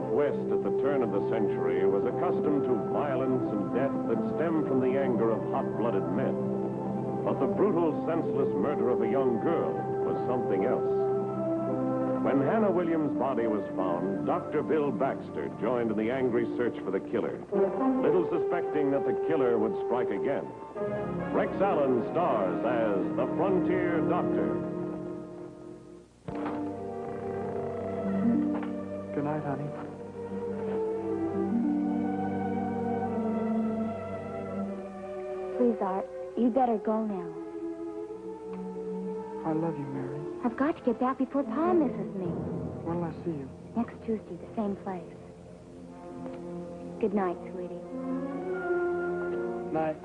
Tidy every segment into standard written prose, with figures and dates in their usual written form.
Southwest at the turn of the century was accustomed to violence and death that stemmed from the anger of hot-blooded men. But the brutal, senseless murder of a young girl was something else. When Hannah Williams' body was found, Dr. Bill Baxter joined in the angry search for the killer, little suspecting that the killer would strike again. Rex Allen stars as the Frontier Doctor. Good night, honey. Please, Art, you better go now. I love you, Mary. I've got to get back before Pa misses me. When'll I see you? Next Tuesday, the same place. Good night, sweetie. Night.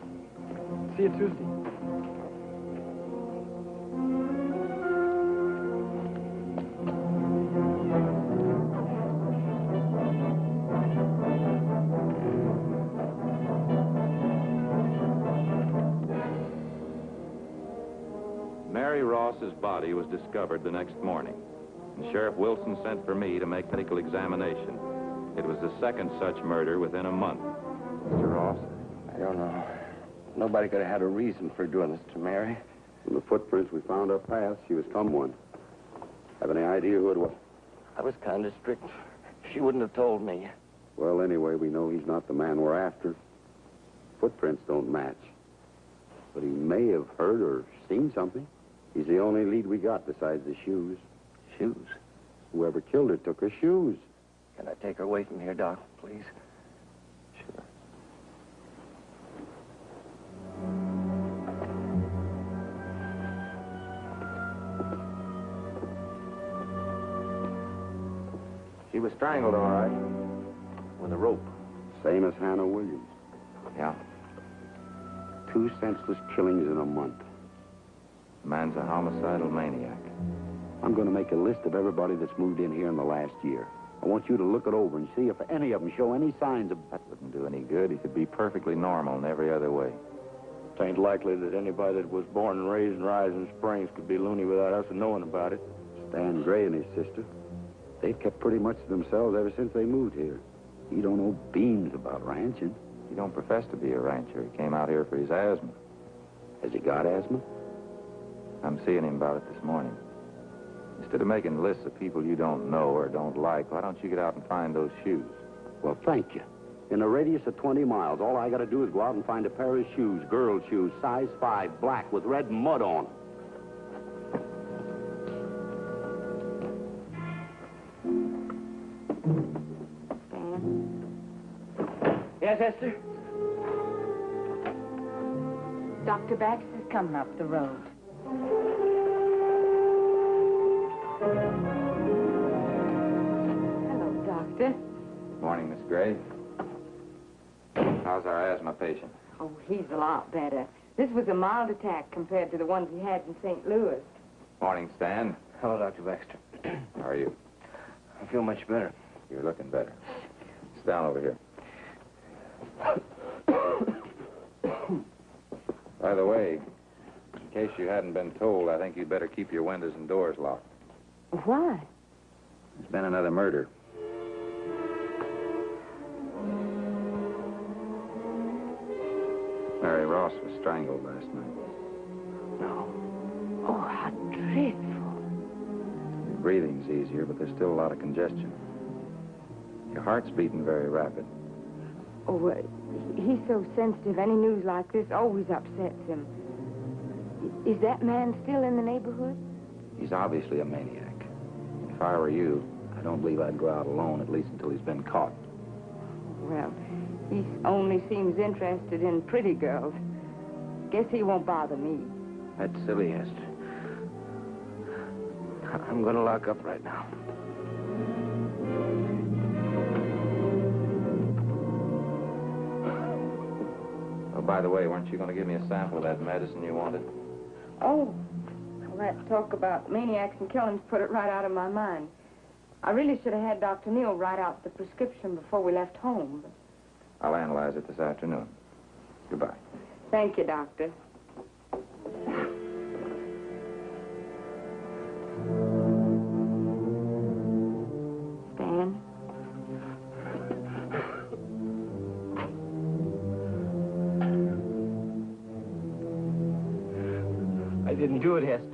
See you Tuesday. Mary Ross's body was discovered the next morning, and Sheriff Wilson sent for me to make medical examination. It was the second such murder within a month. Mr. Ross? I don't know. Nobody could have had a reason for doing this to Mary. From the footprints we found up past, she was someone. Have any idea who it was? I was kind of strict. She wouldn't have told me. Well, anyway, we know he's not the man we're after. Footprints don't match. But he may have heard or seen something. He's the only lead we got besides the shoes. Shoes? Whoever killed her took her shoes. Can I take her away from here, Doc, please? Sure. She was strangled, all right, with a rope. Same as Hannah Williams. Yeah. 2 senseless killings in a month. The man's a homicidal maniac. I'm going to make a list of everybody that's moved in here in the last year. I want you to look it over and see if any of them show any signs of... That wouldn't do any good. He could be perfectly normal in every other way. It ain't likely that anybody that was born and raised in Rising Springs could be loony without us knowing about it. Stan Gray and his sister. They've kept pretty much to themselves ever since they moved here. He don't know beans about ranching. He don't profess to be a rancher. He came out here for his asthma. Has he got asthma? I'm seeing him about it this morning. Instead of making lists of people you don't know or don't like, why don't you get out and find those shoes? Well, thank you. In a radius of 20 miles, all I got to do is go out and find a pair of shoes, girl shoes, size 5, black, with red mud on them. Yes, Esther? Dr. Baxter's coming up the road. Hello, Doctor. Morning, Miss Gray. How's our asthma patient? Oh, he's a lot better. This was a mild attack compared to the ones he had in St. Louis. Morning, Stan. Hello, Dr. Baxter. How are you? I feel much better. You're looking better. Sit down over here. By the way, in case you hadn't been told, I think you'd better keep your windows and doors locked. Why? There's been another murder. Mary Ross was strangled last night. No. Oh, how dreadful. Your breathing's easier, but there's still a lot of congestion. Your heart's beating very rapid. Oh, he's so sensitive. Any news like this always upsets him. Is that man still in the neighborhood? He's obviously a maniac. If I were you, I don't believe I'd go out alone, at least until he's been caught. Well, he only seems interested in pretty girls. Guess he won't bother me. That's silly, Esther. I'm going to lock up right now. Oh, by the way, weren't you going to give me a sample of that medicine you wanted? Oh, well, that talk about maniacs and killings put it right out of my mind. I really should have had Dr. Neal write out the prescription before we left home. But... I'll analyze it this afternoon. Goodbye. Thank you, Doctor. Stan, didn't do it, Hester.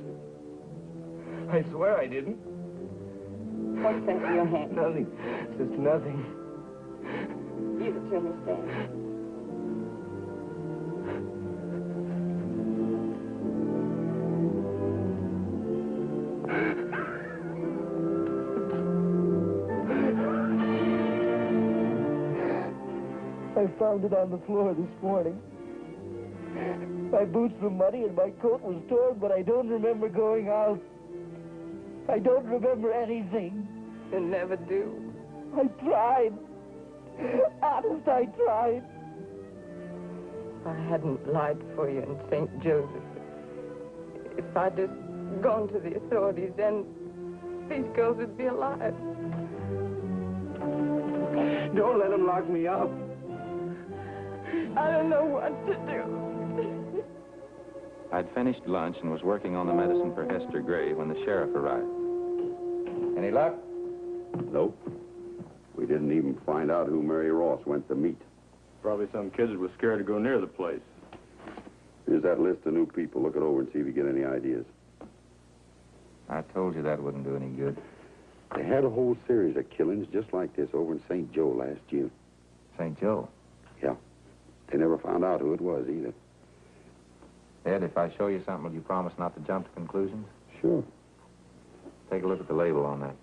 I swear I didn't. What's that in your hand? Nothing. Just nothing. Give it to me, Stan. I found it on the floor this morning. My boots were muddy and my coat was torn, but I don't remember going out. I don't remember anything. You never do. I tried. Honest, I tried. I hadn't lied for you in St. Joseph. If I'd just gone to the authorities, then these girls would be alive. Don't let them lock me up. I don't know what to do. I'd finished lunch and was working on the medicine for Hester Gray when the sheriff arrived. Any luck? Nope. We didn't even find out who Mary Ross went to meet. Probably some kids that was scared to go near the place. Here's that list of new people. Look it over and see if you get any ideas. I told you that wouldn't do any good. They had a whole series of killings just like this over in St. Joe last year. St. Joe? Yeah. They never found out who it was either. Ed, if I show you something, will you promise not to jump to conclusions? Sure. Take a look at the label on that.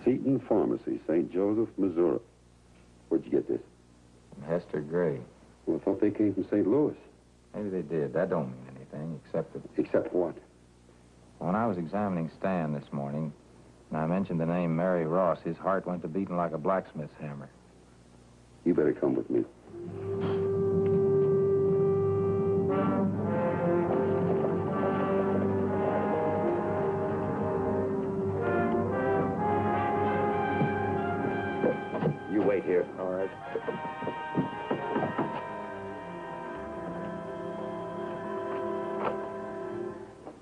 Seton Pharmacy, St. Joseph, Missouri. Where'd you get this? From Hester Gray. Well, I thought they came from St. Louis. Maybe they did. That don't mean anything, except that... Except what? When I was examining Stan this morning, and I mentioned the name Mary Ross, his heart went to beating like a blacksmith's hammer. You better come with me. You wait here. All right.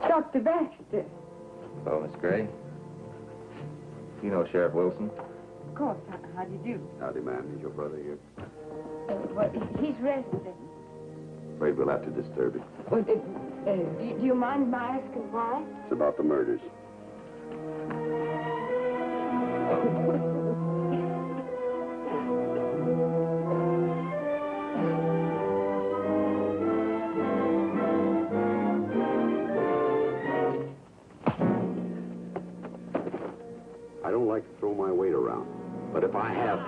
Dr. Baxter. Hello, Miss Gray. You know Sheriff Wilson? Of course. How do you do? Howdy, ma'am. Is your brother here? Well, he's resting. Afraid we'll have to disturb him. Well, do you mind my asking why? It's about the murders. I don't like to throw my weight around, but if I have...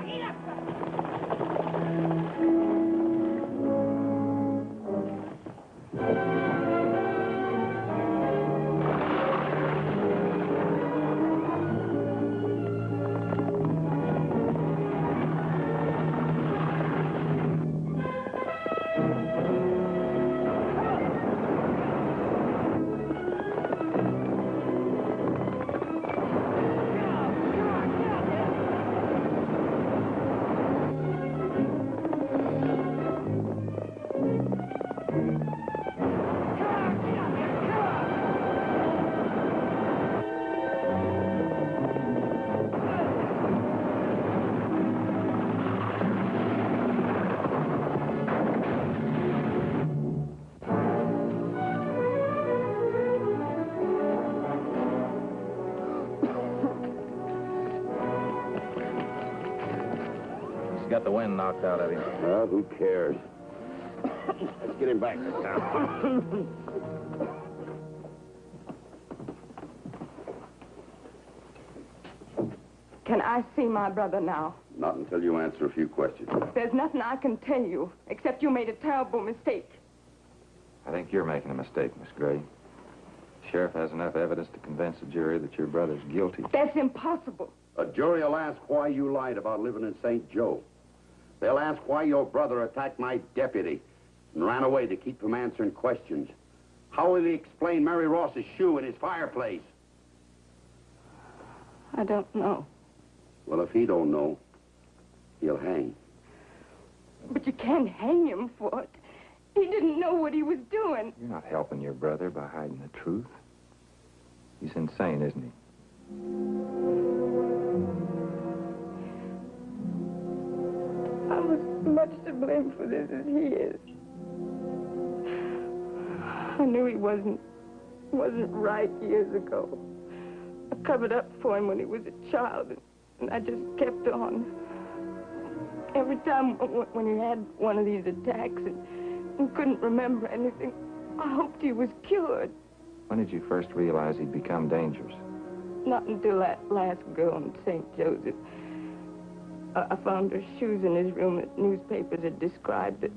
Got the wind knocked out of him. Well, who cares? Let's get him back to town. Can I see my brother now? Not until you answer a few questions. There's nothing I can tell you, except you made a terrible mistake. I think you're making a mistake, Miss Gray. The sheriff has enough evidence to convince the jury that your brother's guilty. That's impossible. A jury will ask why you lied about living in St. Joe. They'll ask why your brother attacked my deputy and ran away to keep from answering questions. How will he explain Mary Ross's shoe in his fireplace? I don't know. Well, if he don't know, he'll hang. But you can't hang him for it. He didn't know what he was doing. You're not helping your brother by hiding the truth. He's insane, isn't he? I'm as much to blame for this as he is. I knew he wasn't right years ago. I covered up for him when he was a child, and I just kept on. Every time when he had one of these attacks and couldn't remember anything, I hoped he was cured. When did you first realize he'd become dangerous? Not until that last girl in St. Joseph. I found her shoes in his room that newspapers had described it.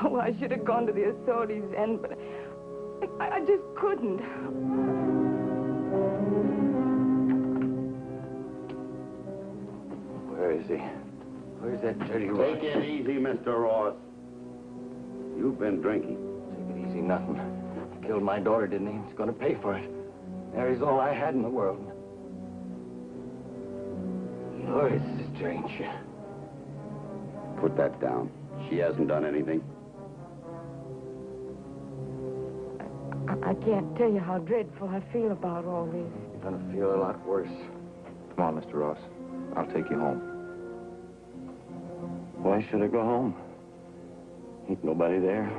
Oh, I should have gone to the authorities then, but I just couldn't. Where is he? Where's that dirty rock? Take it easy, Mr. Ross. You've been drinking. Take it easy, nothing. He killed my daughter, didn't he? He's going to pay for it. Mary's all I had in the world. You're his sister, ain't you? Put that down. She hasn't done anything. I can't tell you how dreadful I feel about all this. You're going to feel a lot worse. Come on, Mr. Ross. I'll take you home. Why should I go home? Ain't nobody there.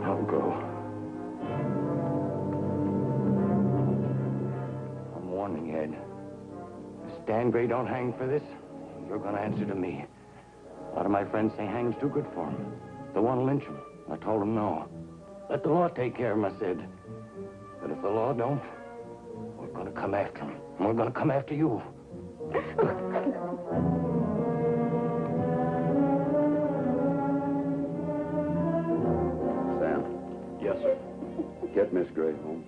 I'll go. I'm warning you, Ed. If Stan Gray don't hang for this, you're gonna answer to me. A lot of my friends say hang's too good for him. They want to lynch him. I told them no. Let the law take care of him, I said. But if the law don't, we're gonna come after him. And we're gonna come after you. Sam. Yes, sir. Get Miss Gray home.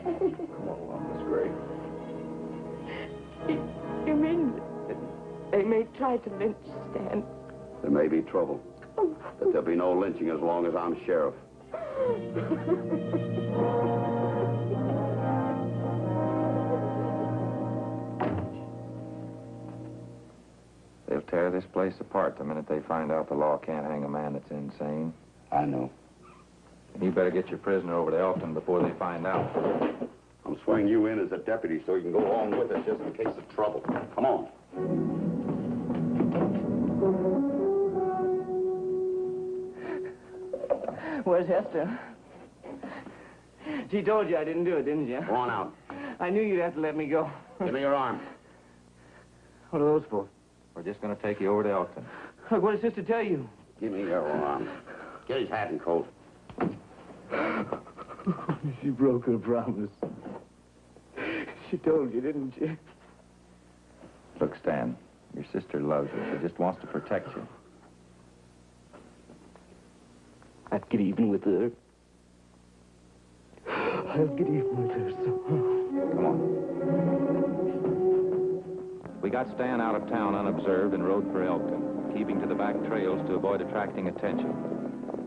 Come on, Miss Gray. You mean that they may try to lynch Stan? There may be trouble. But there'll be no lynching as long as I'm sheriff. They'll tear this place apart the minute they find out the law can't hang a man that's insane. I know. And you better get your prisoner over to Elkton before they find out. I'm swinging you in as a deputy so you can go along with us just in case of trouble. Come on. Where's Hester? She told you I didn't do it, didn't you? Go on out. I knew you'd have to let me go. Give me your arm. What are those for? We're just going to take you over to Elkton. Look, what did Sister tell you? Give me your arm. Get his hat and coat. She broke her promise. She told you, didn't she? Look, Stan, your sister loves you. She just wants to protect you. I'd get even with her. I'll get even with her somehow. Come on. We got Stan out of town unobserved and rode for Elkton, keeping to the back trails to avoid attracting attention.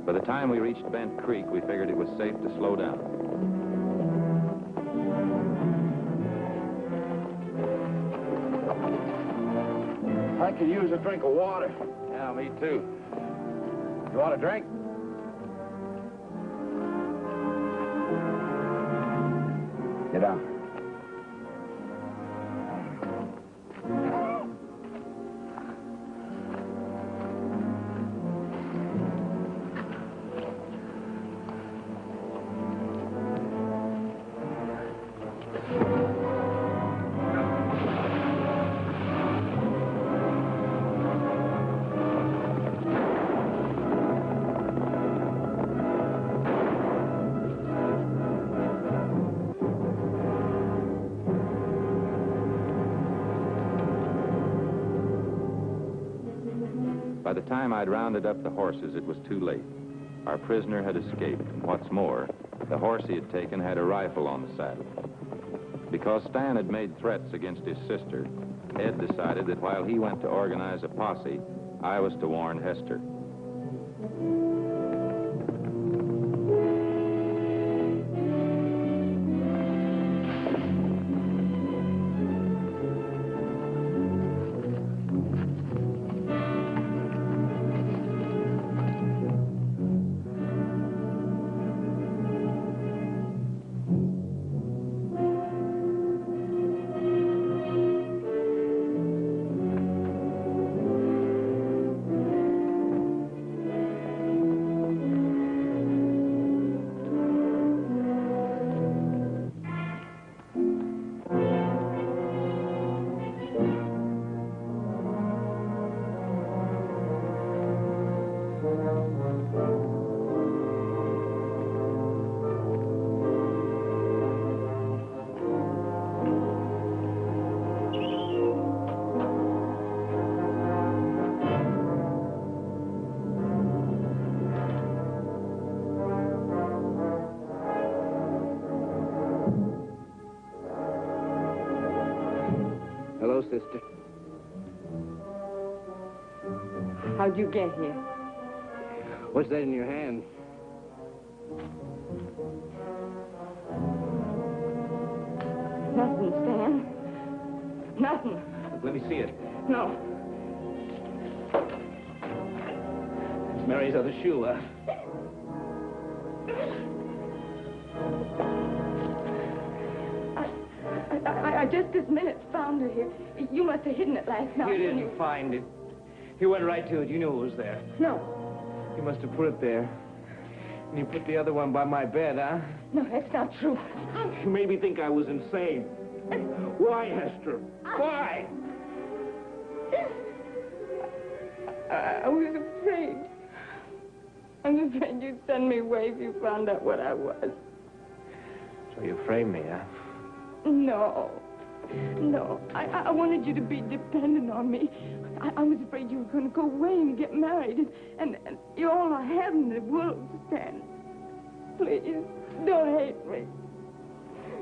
By the time we reached Bent Creek, we figured it was safe to slow down. I could use a drink of water. Yeah, me too. You want a drink? Get down. By the time I'd rounded up the horses, it was too late. Our prisoner had escaped, and what's more, the horse he had taken had a rifle on the saddle. Because Stan had made threats against his sister, Ed decided that while he went to organize a posse, I was to warn Hester. How'd you get here? What's that in your hand? Nothing, Stan. Nothing. Let me see it. No. It's Mary's other shoe, huh? I just this minute found her here. You must have hidden it last night. You didn't find it. You went right to it. You knew it was there. No. You must have put it there. And you put the other one by my bed, huh? No, that's not true. You made me think I was insane. Why, Hester? Why? I was afraid. I was afraid you'd send me away if you found out what I was. So you framed me, huh? No. No. I wanted you to be dependent on me. I was afraid you were going to go away and get married. And you're all I have in the world, Stan. Please, don't hate me.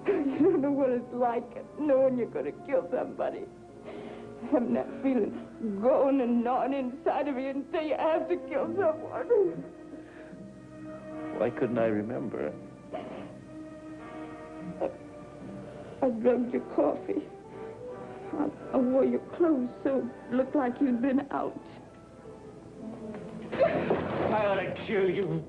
You don't know what it's like knowing you're going to kill somebody. Having that feeling growing and gnawing inside of you until you have to kill someone. Why couldn't I remember? I drugged your coffee. I wore your clothes so it looked like you'd been out. I ought to kill you.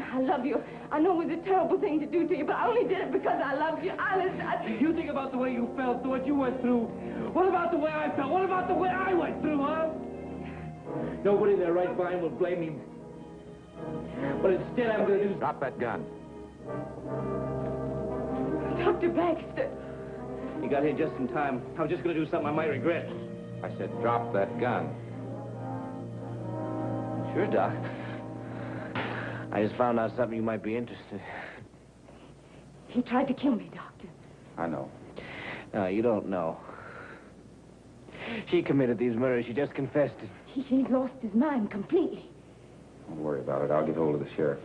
I love you. I know it was a terrible thing to do to you, but I only did it because I loved you. Honest, You think about the way you felt, what you went through. What about the way I felt? What about the way I went through, huh? Nobody in their right mind will blame me. But instead, I'm going to do... Drop that gun. Dr. Baxter. You got here just in time. I was just going to do something I might regret. I said drop that gun. Sure, Doc. I just found out something you might be interested. He tried to kill me, Doctor. I know. No, you don't know. She committed these murders. She just confessed it. He lost his mind completely. Don't worry about it. I'll get hold of the sheriff.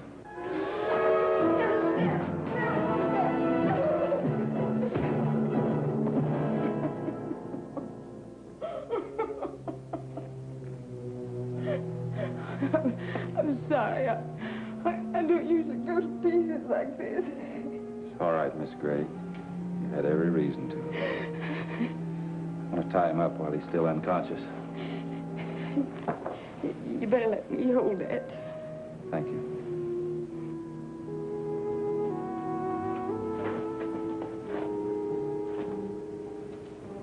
I'm sorry. I don't usually go to pieces like this. It's all right, Miss Gray. You had every reason to. I want to tie him up while he's still unconscious. You better let me hold that. Thank you.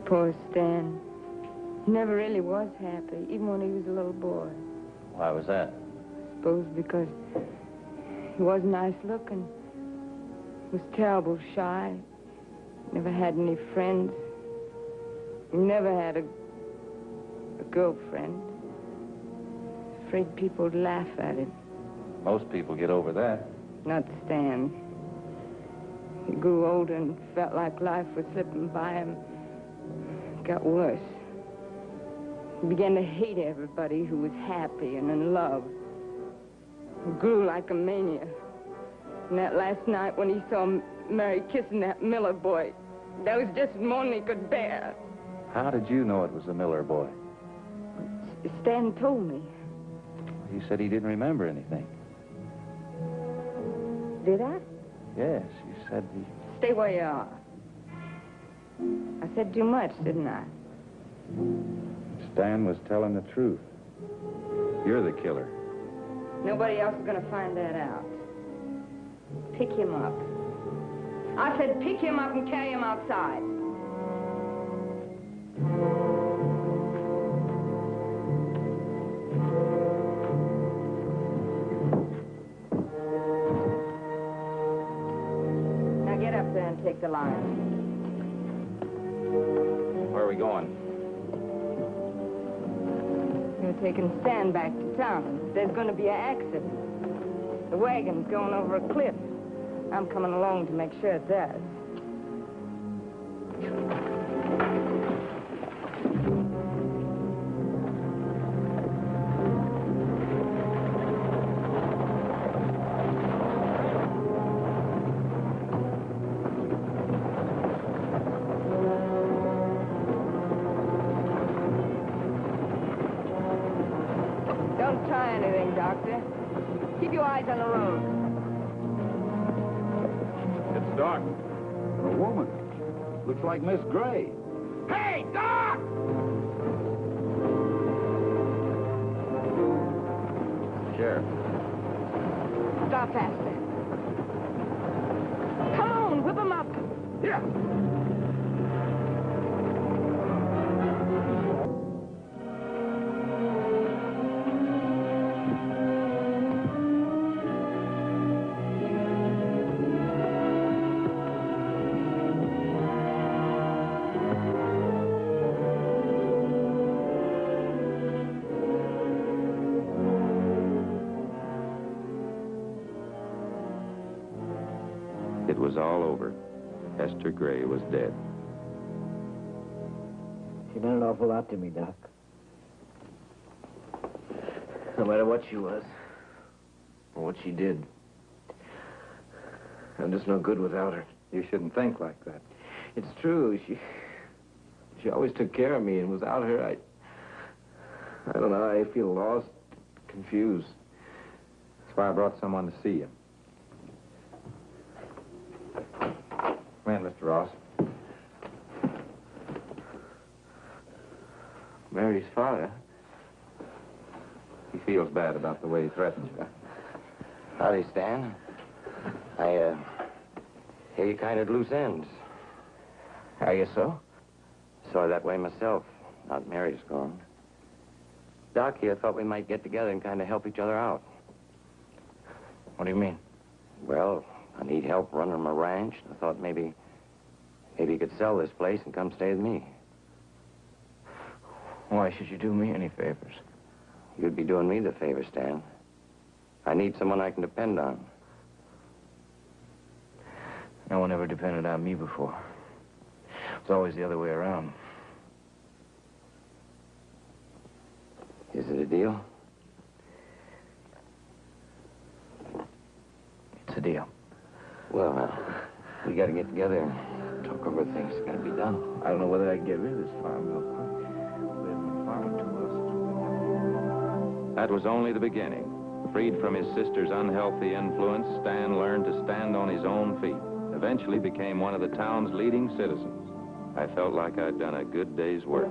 Poor Stan. He never really was happy, even when he was a little boy. Why was that? I suppose because he was nice looking. He was terrible shy. Never had any friends. He never had a girlfriend. Afraid people would laugh at him. Most people get over that. Not Stan. He grew older and felt like life was slipping by him. It got worse. He began to hate everybody who was happy and in love. He grew like a mania. And that last night when he saw Mary kissing that Miller boy, that was just more than he could bear. How did you know it was the Miller boy? Stan told me. He said he didn't remember anything. Did I? Yes, you said he... Stay where you are. I said too much, didn't I? Stan was telling the truth. You're the killer. Nobody else is going to find that out. Pick him up. I said pick him up and carry him outside. Now get up there and take the line. Where are we going? You're taking Stan back to town. There's going to be an accident. The wagon's going over a cliff. I'm coming along to make sure it does. Baxter. Keep your eyes on the road. It's dark. A woman. Looks like Miss Gray. Hey, Doc! Sheriff. Stop faster. Come on, whip him up. Yeah. It was all over. Esther Gray was dead. She meant an awful lot to me, Doc. No matter what she was, or what she did, I'm just no good without her. You shouldn't think like that. It's true. She always took care of me, and without her, I don't know, I feel lost, confused. That's why I brought someone to see you. Come in, Mr. Ross. Mary's father. He feels bad about the way he threatens you. Howdy, Stan. I hear you kind of loose ends. Are you so? Saw that way myself. Not Mary's gone. Doc here thought we might get together and kind of help each other out. What do you mean? Well, I need help running my ranch. I thought maybe you could sell this place and come stay with me. Why should you do me any favors? You'd be doing me the favor, Stan. I need someone I can depend on. No one ever depended on me before. It's always the other way around. Is it a deal? It's a deal. Well, now, we got to get together and talk over things that got to be done. I don't know whether I can get rid of this farm real quick. We've been farming too well. That was only the beginning. Freed from his sister's unhealthy influence, Stan learned to stand on his own feet. Eventually became one of the town's leading citizens. I felt like I'd done a good day's work.